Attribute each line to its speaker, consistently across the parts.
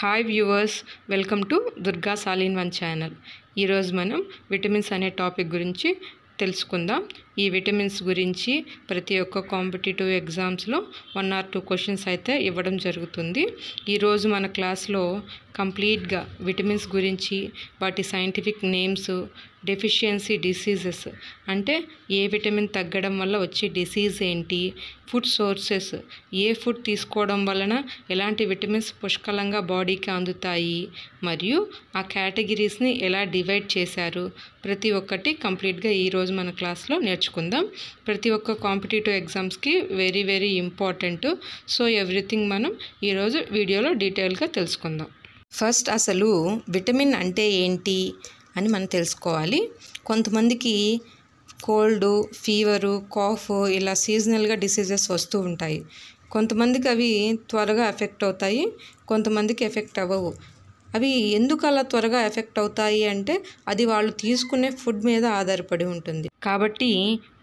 Speaker 1: Hi viewers, welcome to Durga సాల్ in one channel. ఈరోజు మనం విటమిన్స్ అనే టాపిక్ గురించి తెలుసుకుందాం. ఈ విటమిన్స్ గురించి ప్రతి ఒక్క కాంపిటేటివ్ ఎగ్జామ్స్లో 1 or 2 క్వశ్చన్స్ అయితే ఇవ్వడం జరుగుతుంది. ఈరోజు మన క్లాస్లో కంప్లీట్గా విటమిన్స్ గురించి, వాటి సైంటిఫిక్ నేమ్స్, డెఫిషియన్సీ డిసీజెస్ అంటే ఏ విటమిన్ తగ్గడం వల్ల వచ్చే డిసీజ్ ఏంటి, ఫుడ్ సోర్సెస్, ఏ ఫుడ్ తీసుకోవడం వలన ఎలాంటి విటమిన్స్ పుష్కలంగా బాడీకి అందుతాయి, మరియు ఆ కేటగిరీస్ని ఎలా డివైడ్ చేశారు, ప్రతి ఒక్కటి కంప్లీట్గా ఈరోజు మన క్లాస్లో నేర్చుకుందాం. ప్రతి ఒక్క కాంపిటేటివ్ ఎగ్జామ్స్కి వెరీ ఇంపార్టెంట్. సో ఎవ్రీథింగ్ మనం ఈరోజు వీడియోలో డీటెయిల్గా తెలుసుకుందాం. ఫస్ట్ అసలు విటమిన్ అంటే ఏంటి అని మనం తెలుసుకోవాలి. కొంతమందికి కోల్డ్, ఫీవరు, కాఫ్ ఇలా సీజనల్గా డిసీజెస్ వస్తూ ఉంటాయి. కొంతమందికి అవి త్వరగా ఎఫెక్ట్ అవుతాయి, కొంతమందికి ఎఫెక్ట్ అవ్వవు. అవి ఎందుకు అలా త్వరగా ఎఫెక్ట్ అవుతాయి అంటే అది వాళ్ళు తీసుకునే ఫుడ్ మీద ఆధారపడి ఉంటుంది. కాబట్టి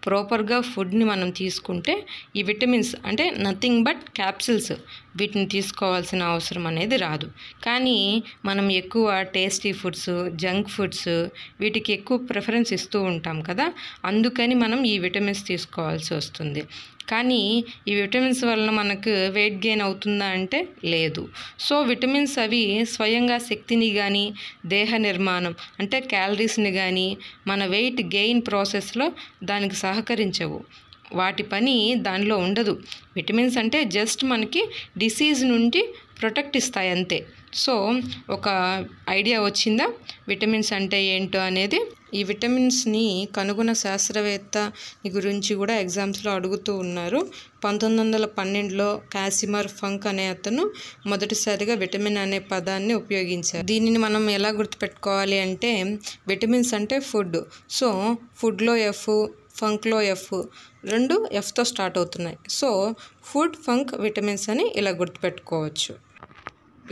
Speaker 1: ప్రాపర్గా ఫుడ్ని మనం తీసుకుంటే ఈ విటమిన్స్ అంటే నథింగ్ బట్ క్యాప్సిల్స్, వీటిని తీసుకోవాల్సిన అవసరం అనేది రాదు. కానీ మనం ఎక్కువ టేస్టీ ఫుడ్స్, జంక్ ఫుడ్స్ వీటికి ఎక్కువ ప్రిఫరెన్స్ ఇస్తూ ఉంటాం కదా, అందుకని మనం ఈ విటమిన్స్ తీసుకోవాల్సి వస్తుంది. కానీ ఈ విటమిన్స్ వలన మనకు వెయిట్ గెయిన్ అవుతుందా అంటే లేదు. సో విటమిన్స్ అవి స్వయంగా శక్తిని కానీ, దేహ నిర్మాణం అంటే క్యాలరీస్ని కానీ మన వెయిట్ గెయిన్ ప్రాసెస్లో దానికి సహకరించవు. వాటి పని దానిలో ఉండదు. విటమిన్స్ అంటే జస్ట్ మనకి డిసీజ్ నుండి ప్రొటెక్ట్ ఇస్తాయి అంతే. సో ఒక ఐడియా వచ్చిందా విటమిన్స్ అంటే ఏంటో అనేది? ఈ విటమిన్స్ని కనుగొన్న శాస్త్రవేత్త గురించి కూడా ఎగ్జామ్స్లో అడుగుతూ ఉన్నారు. 1912లో కాసిమర్ ఫంక్ అనే అతను మొదటిసారిగా విటమిన్ అనే పదాన్ని ఉపయోగించారు. దీనిని మనం ఎలా గుర్తుపెట్టుకోవాలి అంటే విటమిన్స్ అంటే ఫుడ్. సో ఫుడ్లో ఎఫ్, ఫంక్లో ఎఫ్, రెండు ఎఫ్తో స్టార్ట్ అవుతున్నాయి. సో ఫుడ్, ఫంక్, విటమిన్స్ అని ఇలా గుర్తుపెట్టుకోవచ్చు.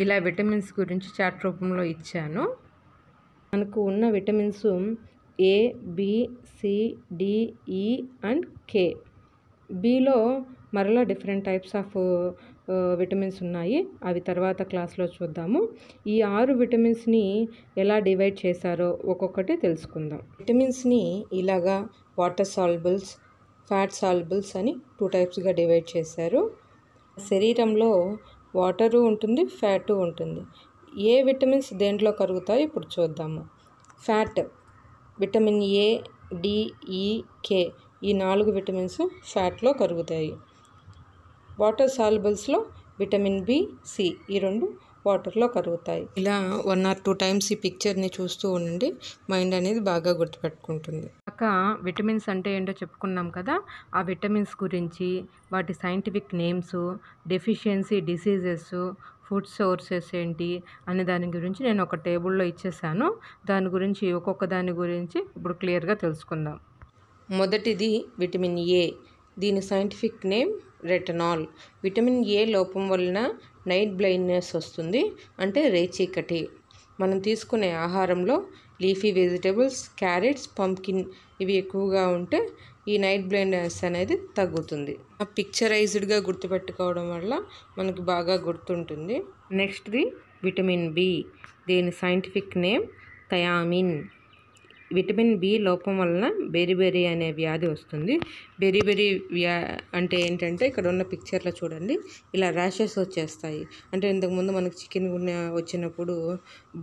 Speaker 1: ఇలా విటమిన్స్ గురించి చార్ట్ రూపంలో ఇచ్చాను. మనకు ఉన్న vitamins A, B, C, D, E and K. బిలో మరలా డిఫరెంట్ టైప్స్ ఆఫ్ విటమిన్స్ ఉన్నాయి. అవి తర్వాత క్లాస్లో చూద్దాము. ఈ 6 విటమిన్స్ని ఎలా డివైడ్ చేశారో ఒక్కొక్కటి తెలుసుకుందాం. విటమిన్స్ని ఇలాగా వాటర్ సాల్యుబుల్స్, ఫ్యాట్ సాల్యుబుల్స్ అని 2 టైప్స్గా డివైడ్ చేశారు. శరీరంలో వాటరు ఉంటుంది, ఫ్యాటు ఉంటుంది. ఏ విటమిన్స్ దేంట్లో కరుగుతాయో ఇప్పుడు చూద్దాము. ఫ్యాట్, విటమిన్ ఏ, డి, ఈ, కే ఈ 4 విటమిన్స్ ఫ్యాట్లో కరుగుతాయి. వాటర్ సాల్యుబుల్స్లో విటమిన్ బి, సి ఈ 2 వాటర్లో కరుగుతాయి. ఇలా 1 or 2 టైమ్స్ ఈ పిక్చర్ని చూస్తూ ఉండండి, మైండ్ అనేది బాగా గుర్తుపెట్టుకుంటుంది. విటమిన్స్ అంటే ఏంటో చెప్పుకున్నాం కదా, ఆ విటమిన్స్ గురించి, వాటి scientific names, deficiency diseases, food sources ఏంటి అనే దాని గురించి నేను ఒక టేబుల్లో ఇచ్చేసాను. దాని గురించి ఒక్కొక్క దాని గురించి ఇప్పుడు క్లియర్గా తెలుసుకుందాం. మొదటిది విటమిన్ ఏ. దీని scientific name retinol. Vitamin A లోపం వలన నైట్ బ్లైండ్నెస్ వస్తుంది, అంటే రేచీకటి. మనం తీసుకునే ఆహారంలో లీఫీ వెజిటేబుల్స్, క్యారెట్స్, పంకిన్ ఇవి ఎక్కువగా ఉంటే ఈ నైట్ బ్లైండ్నెస్ అనేది తగ్గుతుంది. పిక్చరైజ్డ్గా గుర్తుపెట్టుకోవడం వల్ల మనకి బాగా గుర్తుంటుంది. నెక్స్ట్ది విటమిన్ బి. దీని scientific name thiamine. Vitamin B లోపం వలన బెరిబెరి అనే వ్యాధి వస్తుంది. బెరిబెరి అంటే ఏంటంటే ఇక్కడ ఉన్న పిక్చర్లో చూడండి, ఇలా ర్యాషెస్ వచ్చేస్తాయి. అంటే ఇంతకుముందు మనకు చికెన్ గున్యా వచ్చినప్పుడు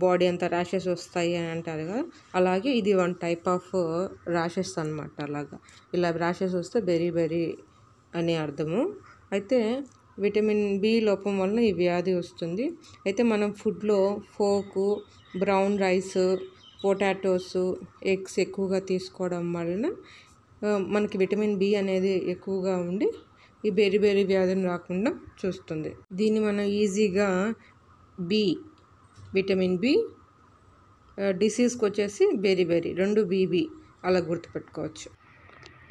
Speaker 1: బాడీ అంతా ర్యాషెస్ వస్తాయి అని అంటారు కదా, అలాగే ఇది 1 టైప్ ఆఫ్ ర్యాషెస్ అనమాట. అలాగా ఇలా ర్యాషెస్ వస్తే బెరిబెరి అనే అర్థము. అయితే విటమిన్ బి లోపం వలన ఈ వ్యాధి వస్తుంది. అయితే మనం ఫుడ్లో folk, brown rice, potatoes, eggs ఎక్కువగా తీసుకోవడం వలన మనకి విటమిన్ బి అనేది ఎక్కువగా ఉండి ఈ బెరిబెరి వ్యాధిని రాకుండా చూస్తుంది. దీన్ని మనం ఈజీగా విటమిన్ బి, డిసీజ్కి వచ్చేసి బెరిబెరి, 2 బీబీ అలా గుర్తుపెట్టుకోవచ్చు.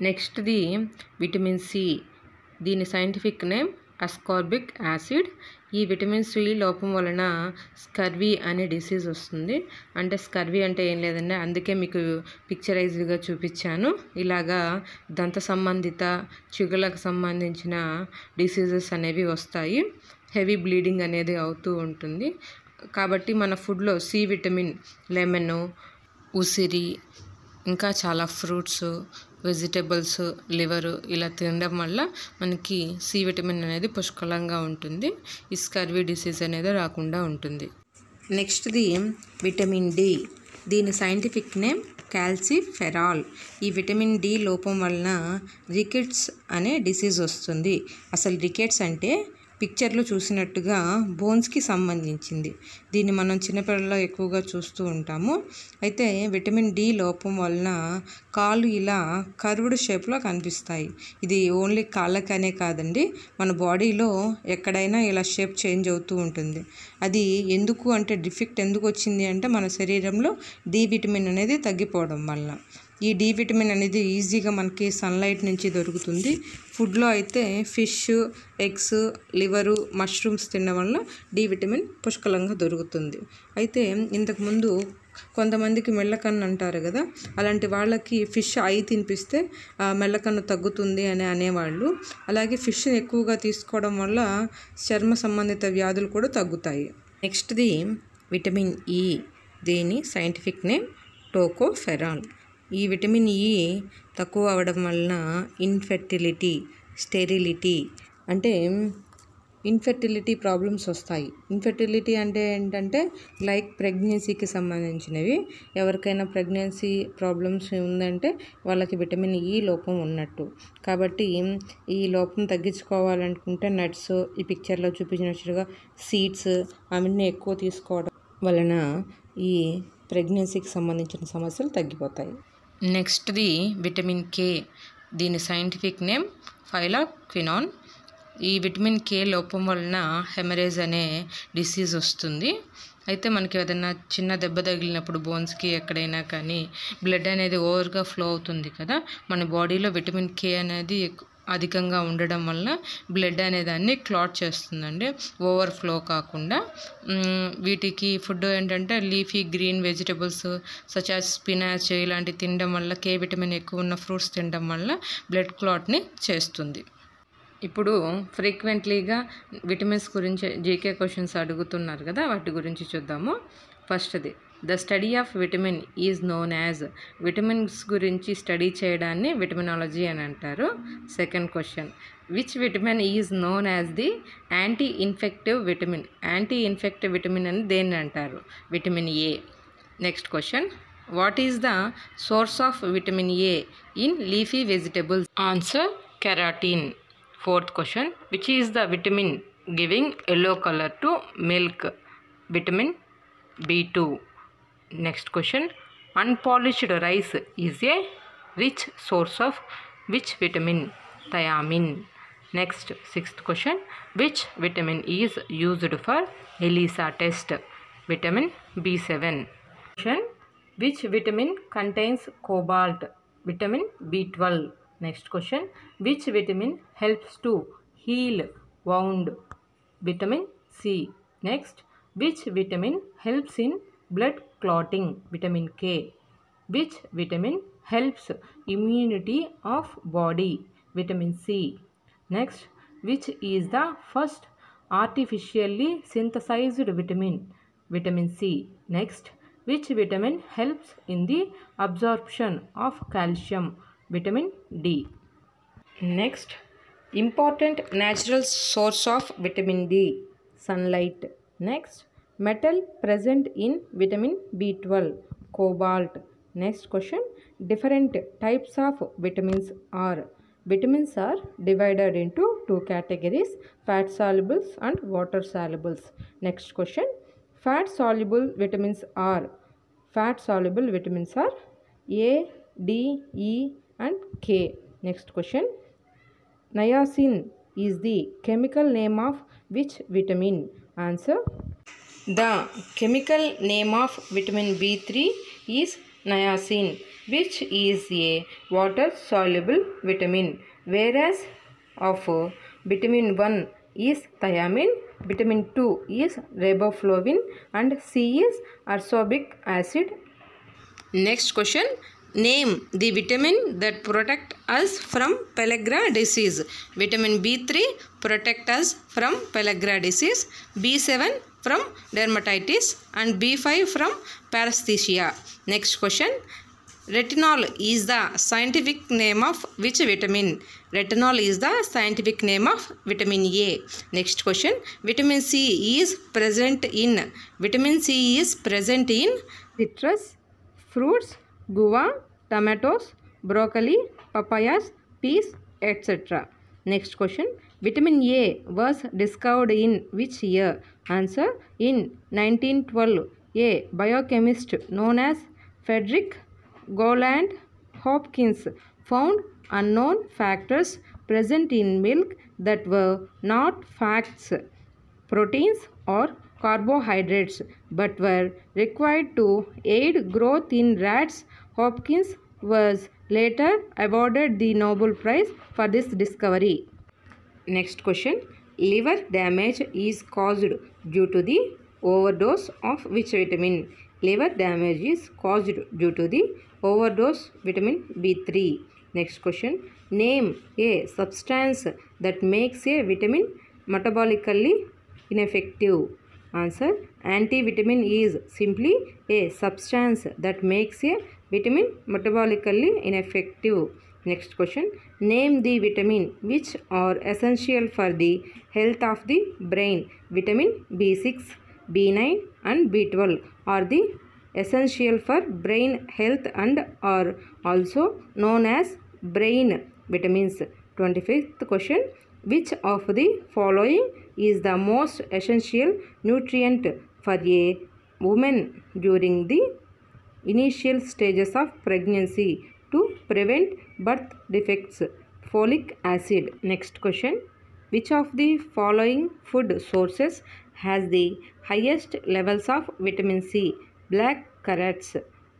Speaker 1: నెక్స్ట్ది విటమిన్ సి. దీని సైంటిఫిక్ నేమ్ అస్కార్బిక్ యాసిడ్. ఈ విటమిన్ సి లోపం వలన స్కర్వీ అనే డిసీజ్ వస్తుంది. అంటే స్కర్వీ అంటే ఏం లేదండి, అందుకే మీకు పిక్చరైజ్డ్గా చూపించాను. ఇలాగా దంత సంబంధిత, చిగుళ్ళకు సంబంధించిన డిసీజెస్ అనేవి వస్తాయి. హెవీ బ్లీడింగ్ అనేది అవుతూ ఉంటుంది. కాబట్టి మన ఫుడ్లో సి విటమిన్, లెమన్, ఉసిరి, ఇంకా చాలా ఫ్రూట్స్, వెజిటేబుల్స్, లివరు ఇలా తినడం వల్ల మనకి సి విటమిన్ అనేది పుష్కలంగా ఉంటుంది. ఈ స్కర్వీ డిసీజ్ అనేది రాకుండా ఉంటుంది. నెక్స్ట్ది విటమిన్ డి. దీని సైంటిఫిక్ నేమ్ కాల్సిఫెరాల్. ఈ విటమిన్ డి లోపం వలన రికెట్స్ అనే డిసీజ్ వస్తుంది. అసలు రికెట్స్ అంటే పిక్చర్లో చూసినట్టుగా బోన్స్కి సంబంధించింది. దీన్ని మనం చిన్నపిల్లల్లో ఎక్కువగా చూస్తూ ఉంటాము. అయితే విటమిన్ డి లోపం వలన కాళ్ళు ఇలా కర్వ్డ్ షేప్లో కనిపిస్తాయి. ఇది ఓన్లీ కాళ్ళకనే కాదండి, మన బాడీలో ఎక్కడైనా ఇలా షేప్ చేంజ్ అవుతూ ఉంటుంది. అది ఎందుకు అంటే డిఫెక్ట్ ఎందుకు వచ్చింది అంటే మన శరీరంలో డి విటమిన్ అనేది తగ్గిపోవడం వల్ల. ఈ డి విటమిన్ అనేది ఈజీగా మనకి సన్లైట్ నుంచి దొరుకుతుంది. ఫుడ్లో అయితే ఫిష్, ఎగ్స్, లివరు, మష్రూమ్స్ తినడం వల్ల డి విటమిన్ పుష్కలంగా దొరుకుతుంది. అయితే ఇంతకుముందు కొంతమందికి మెల్లకన్ను అంటారు కదా, అలాంటి వాళ్ళకి ఫిష్ ఐ తినిపిస్తే మెల్లకన్ను తగ్గుతుంది అని అనేవాళ్ళు. అలాగే ఫిష్ని ఎక్కువగా తీసుకోవడం వల్ల చర్మ సంబంధిత వ్యాధులు కూడా తగ్గుతాయి. నెక్స్ట్ది విటమిన్ ఈ. దీని సైంటిఫిక్ నేమ్ టోకోఫెరాల్. ఈ విటమిన్ ఈ తక్కువ అవ్వడం వలన ఇన్ఫెర్టిలిటీ, స్టెరిలిటీ అంటే ఇన్ఫెర్టిలిటీ ప్రాబ్లమ్స్ వస్తాయి. ఇన్ఫెర్టిలిటీ అంటే ఏంటంటే లైక్ ప్రెగ్నెన్సీకి సంబంధించినవి. ఎవరికైనా ప్రెగ్నెన్సీ ప్రాబ్లమ్స్ ఉందంటే వాళ్ళకి విటమిన్ ఈ లోపం ఉన్నట్టు. కాబట్టి ఈ లోపం తగ్గించుకోవాలనుకుంటే నట్స్, ఈ పిక్చర్లో చూపించినట్టుగా సీడ్స్ అవన్నీ ఎక్కువ తీసుకోవడం వలన ఈ ప్రెగ్నెన్సీకి సంబంధించిన సమస్యలు తగ్గిపోతాయి. నెక్స్ట్ది విటమిన్ కే. దీని సైంటిఫిక్ నేమ్ ఫైలాక్వినాన్. ఈ విటమిన్ కే లోపం వలన హెమరేజ్ అనే డిసీజ్ వస్తుంది. అయితే మనకి ఏదైనా చిన్న దెబ్బ తగిలినప్పుడు బోన్స్కి ఎక్కడైనా కానీ బ్లడ్ అనేది ఓవర్గా ఫ్లో అవుతుంది కదా, మన బాడీలో విటమిన్ కే అనేది అధికంగా ఉండడం వలన బ్లడ్ అనేదాన్ని క్లాట్ చేస్తుందండి, ఓవర్ ఫ్లో కాకుండా. వీటికి ఫుడ్ ఏంటంటే leafy green vegetables such as spinach ఇలాంటివి తినడం వల్ల, కే విటమిన్ ఎక్కువ ఉన్న ఫ్రూట్స్ తినడం వల్ల బ్లడ్ క్లాట్ని చేస్తుంది. ఇప్పుడు ఫ్రీక్వెంట్లీగా విటమిన్స్ గురించి జీకే క్వశ్చన్స్ అడుగుతున్నారు కదా, వాటి గురించి చూద్దాము. ఫస్ట్ది, the study of vitamin is known as. Vitamins గురించి స్టడీ చేయడాన్ని విటమినాలజీ అని అంటారు. Second question, which vitamin is known as the anti infective vitamin. Anti infective vitamin అని దేన్ని అంటారు? Vitamin A. Next question, what is the source of vitamin A in leafy vegetables? Answer, keratin. Fourth question, which is the vitamin giving yellow color to milk? Vitamin B2. Next question, unpolished rice is a rich source of which vitamin? Thiamine. Next, sixth question, which vitamin is used for ELISA test? Vitamin B7. Question, which vitamin contains cobalt? Vitamin B12. Next question, which vitamin helps to heal wound? Vitamin C. Next, which vitamin helps in blood clotting? Vitamin K. Which vitamin helps immunity of body? Vitamin C. Next, which is the first artificially synthesized vitamin? Vitamin C. Next, which vitamin helps in the absorption of calcium? Vitamin D. Next, important natural source of vitamin D, sunlight. Next, metal present in vitamin B12, cobalt. Next question, different types of vitamins are. Vitamins are divided into two categories, fat solubles and water solubles. Next question, fat soluble vitamins are. Fat soluble vitamins are A, D, E and K. Next question, niacin is the chemical name of which vitamin? Answer, the chemical name of vitamin B3 is niacin, which is a water soluble vitamin, whereas of vitamin 1 is thiamine, vitamin 2 is riboflavin and C is ascorbic acid. Next question, name the vitamin that protect us from pellagra disease. Vitamin B3 protect us from pellagra disease. B7 from dermatitis and B5 from paresthesia. Next question. Retinol is the scientific name of which vitamin? Retinol is the scientific name of vitamin A. Next question. Vitamin C is present in citrus, fruits, guava, tomatoes, broccoli, papayas, peas, etc. Next question. Vitamin A was discovered in which year? Answer. In 1912. A biochemist known as Frederick Gowland Hopkins found unknown factors present in milk that were not fats, proteins or carbohydrates but were required to aid growth in rats. Hopkins was later awarded the Nobel Prize for this discovery. Next question. Liver damage is caused due to the overdose of which vitamin? Liver damage is caused due to the overdose vitamin B3. Next question. Name a substance that makes a vitamin metabolically ineffective. Answer. Antivitamin is simply a substance that makes a vitamin metabolically ineffective. Next question. Name the vitamin which are essential for the health of the brain. Vitamin B6, B9 and B12 are the essential for brain health and are also known as brain vitamins. 25th question. Which of the following is the most essential nutrient for a woman during the initial stages of pregnancy to prevent birth defects? Folic acid. Next question. Which of the following food sources has the highest levels of vitamin C? Black carrots.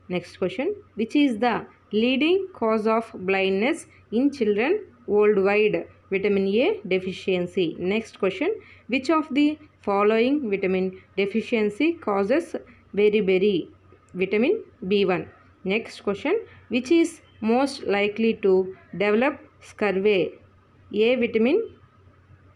Speaker 1: Next question. Which is the leading cause of blindness in children worldwide? Vitamin A deficiency. Next question. Which of the following vitamin deficiency causes beriberi? Vitamin B1. Next question. Which is most likely to develop scurvy? A. Vitamin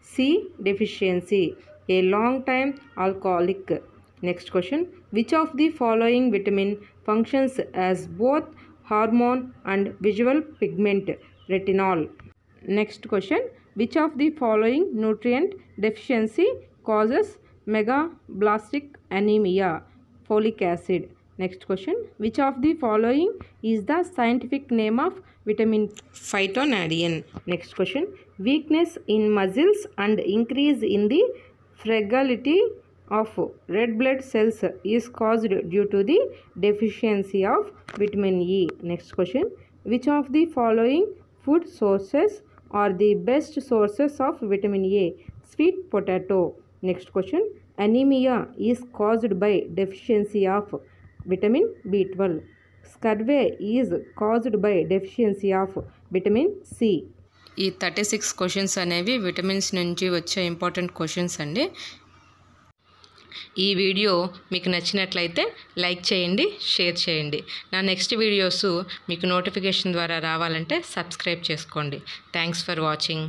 Speaker 1: C deficiency, a long time alcoholic. Next question. Which of the following vitamin functions as both hormone and visual pigment? Retinol. Next question. Which of the following nutrient deficiency causes megaloblastic anemia? Folic acid. Next question. Which of the following is the scientific name of vitamin? Phytonadione. Next question. Weakness in muscles and increase in the fragility of red blood cells is caused due to the deficiency of vitamin E. Next question. Which of the following food sources are the best sources of vitamin A? Sweet potato. Next question. Anemia is caused by deficiency of vitamin B12. Scurvy is caused by deficiency of vitamin C. ఈ 36 questions అనేవి vitamins నుంచి వచ్చే important questions అండి. ఈ video మీకు నచ్చినట్లయితే like చేయండి, share చేయండి. నా నెక్స్ట్ వీడియోస్ మీకు నోటిఫికేషన్ ద్వారా రావాలంటే సబ్స్క్రైబ్ చేసుకోండి. Thanks for watching.